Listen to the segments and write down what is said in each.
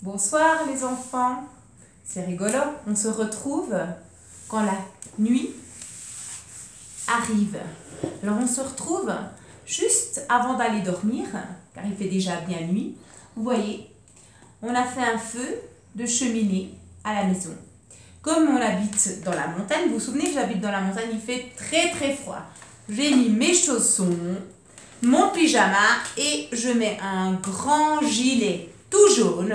Bonsoir les enfants, c'est rigolo, on se retrouve quand la nuit arrive. Alors on se retrouve juste avant d'aller dormir, car il fait déjà bien nuit. Vous voyez, on a fait un feu de cheminée à la maison. Comme on habite dans la montagne, vous vous souvenez que j'habite dans la montagne, il fait très très froid. J'ai mis mes chaussons, mon pyjama et je mets un grand gilet tout jaune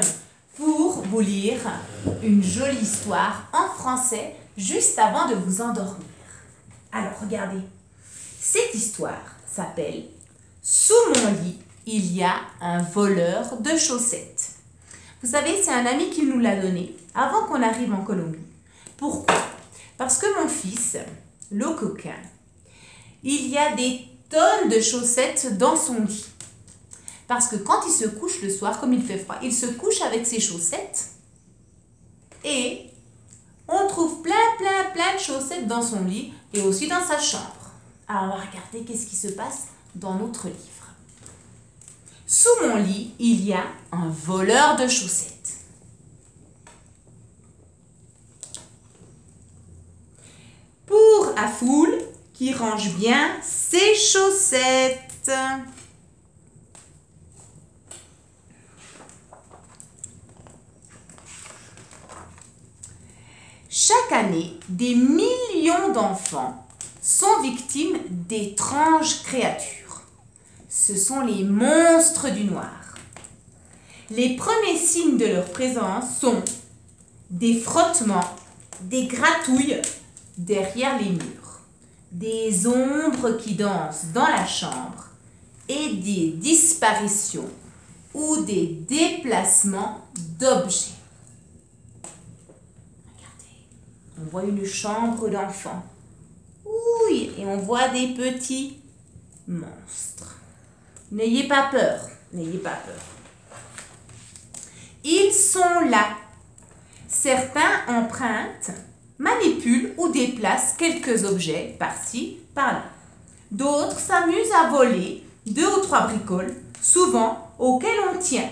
pour vous lire une jolie histoire en français juste avant de vous endormir. Alors regardez, cette histoire s'appelle « Sous mon lit, il y a un voleur de chaussettes ». Vous savez, c'est un ami qui nous l'a donné avant qu'on arrive en Colombie. Pourquoi? Parce que mon fils, le coquin, il y a des tonnes de chaussettes dans son lit. Parce que quand il se couche le soir, comme il fait froid, il se couche avec ses chaussettes et on trouve plein de chaussettes dans son lit et aussi dans sa chambre. Alors on va regarder qu'est-ce qui se passe dans notre livre. Sous mon lit, il y a un voleur de chaussettes. Pour Afoul, qui range bien ses chaussettes. Chaque année, des millions d'enfants sont victimes d'étranges créatures. Ce sont les monstres du noir. Les premiers signes de leur présence sont des frottements, des gratouilles derrière les murs, des ombres qui dansent dans la chambre et des disparitions ou des déplacements d'objets. On voit une chambre d'enfant. Oui, et on voit des petits monstres. N'ayez pas peur, n'ayez pas peur. Ils sont là. Certains empruntent, manipulent ou déplacent quelques objets par-ci, par-là. D'autres s'amusent à voler 2 ou 3 bricoles, souvent auxquelles on tient.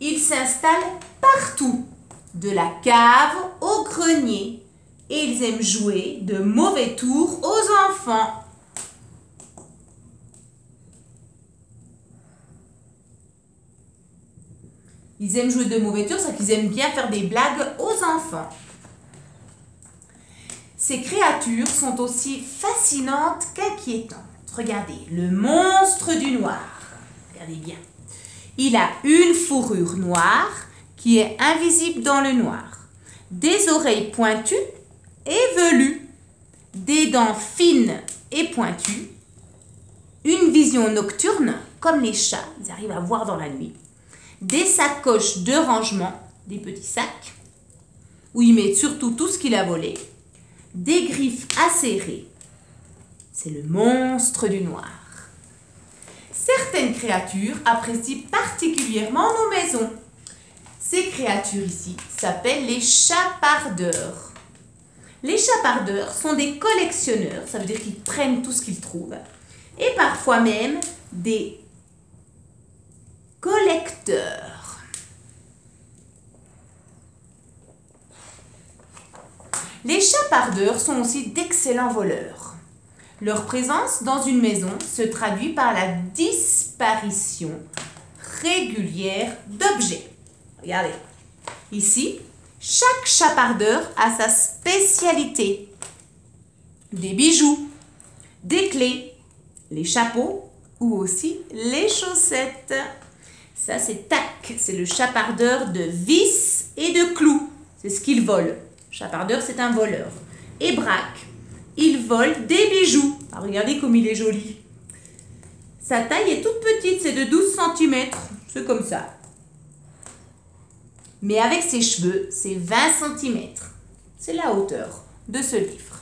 Ils s'installent partout, de la cave au grenier, et ils aiment jouer de mauvais tours aux enfants. Ils aiment jouer de mauvais tours, c'est qu'ils aiment bien faire des blagues aux enfants. Ces créatures sont aussi fascinantes qu'inquiétantes. Regardez, le monstre du noir. Regardez bien. Il a une fourrure noire qui est invisible dans le noir, des oreilles pointues et velues, des dents fines et pointues, une vision nocturne comme les chats, ils arrivent à voir dans la nuit, des sacoches de rangement, des petits sacs, où il met surtout tout ce qu'il a volé, des griffes acérées, c'est le monstre du noir. Certaines créatures apprécient particulièrement nos maisons. Ces créatures ici s'appellent les chapardeurs. Les chapardeurs sont des collectionneurs, ça veut dire qu'ils prennent tout ce qu'ils trouvent, et parfois même des collecteurs. Les chapardeurs sont aussi d'excellents voleurs. Leur présence dans une maison se traduit par la disparition régulière d'objets. Regardez, ici, chaque chapardeur a sa spécialité. Des bijoux, des clés, les chapeaux ou aussi les chaussettes. Ça, c'est Tac, c'est le chapardeur de vis et de clous. C'est ce qu'il vole. Chapardeur, c'est un voleur. Et Braque, il vole des bijoux. Ah, regardez comme il est joli. Sa taille est toute petite, c'est de 12 cm. C'est comme ça. Mais avec ses cheveux, c'est 20 cm. C'est la hauteur de ce livre.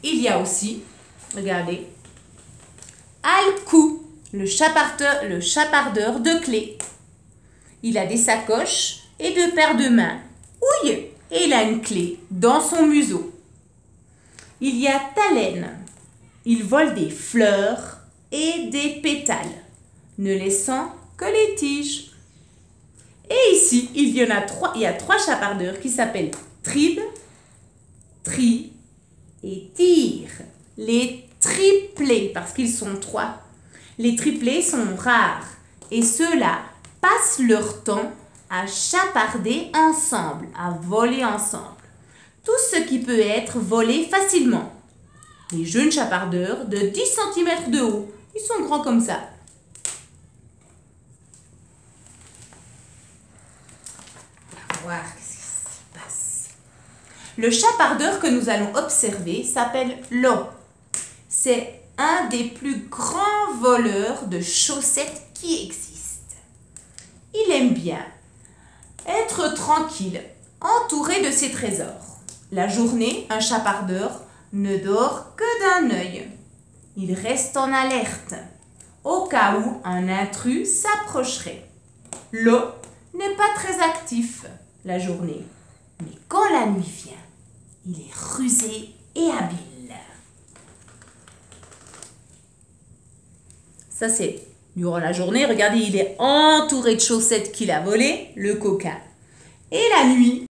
Il y a aussi, regardez, Alcou, le chapardeur de clés. Il a des sacoches et 2 paires de mains. Oui, et il a une clé dans son museau. Il y a Talen. Il vole des fleurs et des pétales, ne laissant que les tiges. Et ici, il y a trois chapardeurs qui s'appellent Trib, Tri et Tir. Les triplés, parce qu'ils sont 3. Les triplés sont rares et ceux-là passent leur temps à chaparder ensemble, à voler ensemble. Tout ce qui peut être volé facilement. Les jeunes chapardeurs de 10 cm de haut, ils sont grands comme ça. On va voir ce qui se passe. Le chapardeur que nous allons observer s'appelle Lo. C'est un des plus grands voleurs de chaussettes qui existent. Il aime bien être tranquille, entouré de ses trésors. La journée, un chapardeur ne dort que d'un œil. Il reste en alerte, au cas où un intrus s'approcherait. Lo n'est pas très actif la journée, mais quand la nuit vient, il est rusé et habile. Ça, c'est durant la journée. Regardez, il est entouré de chaussettes qu'il a volées, le coquin. Et la nuit,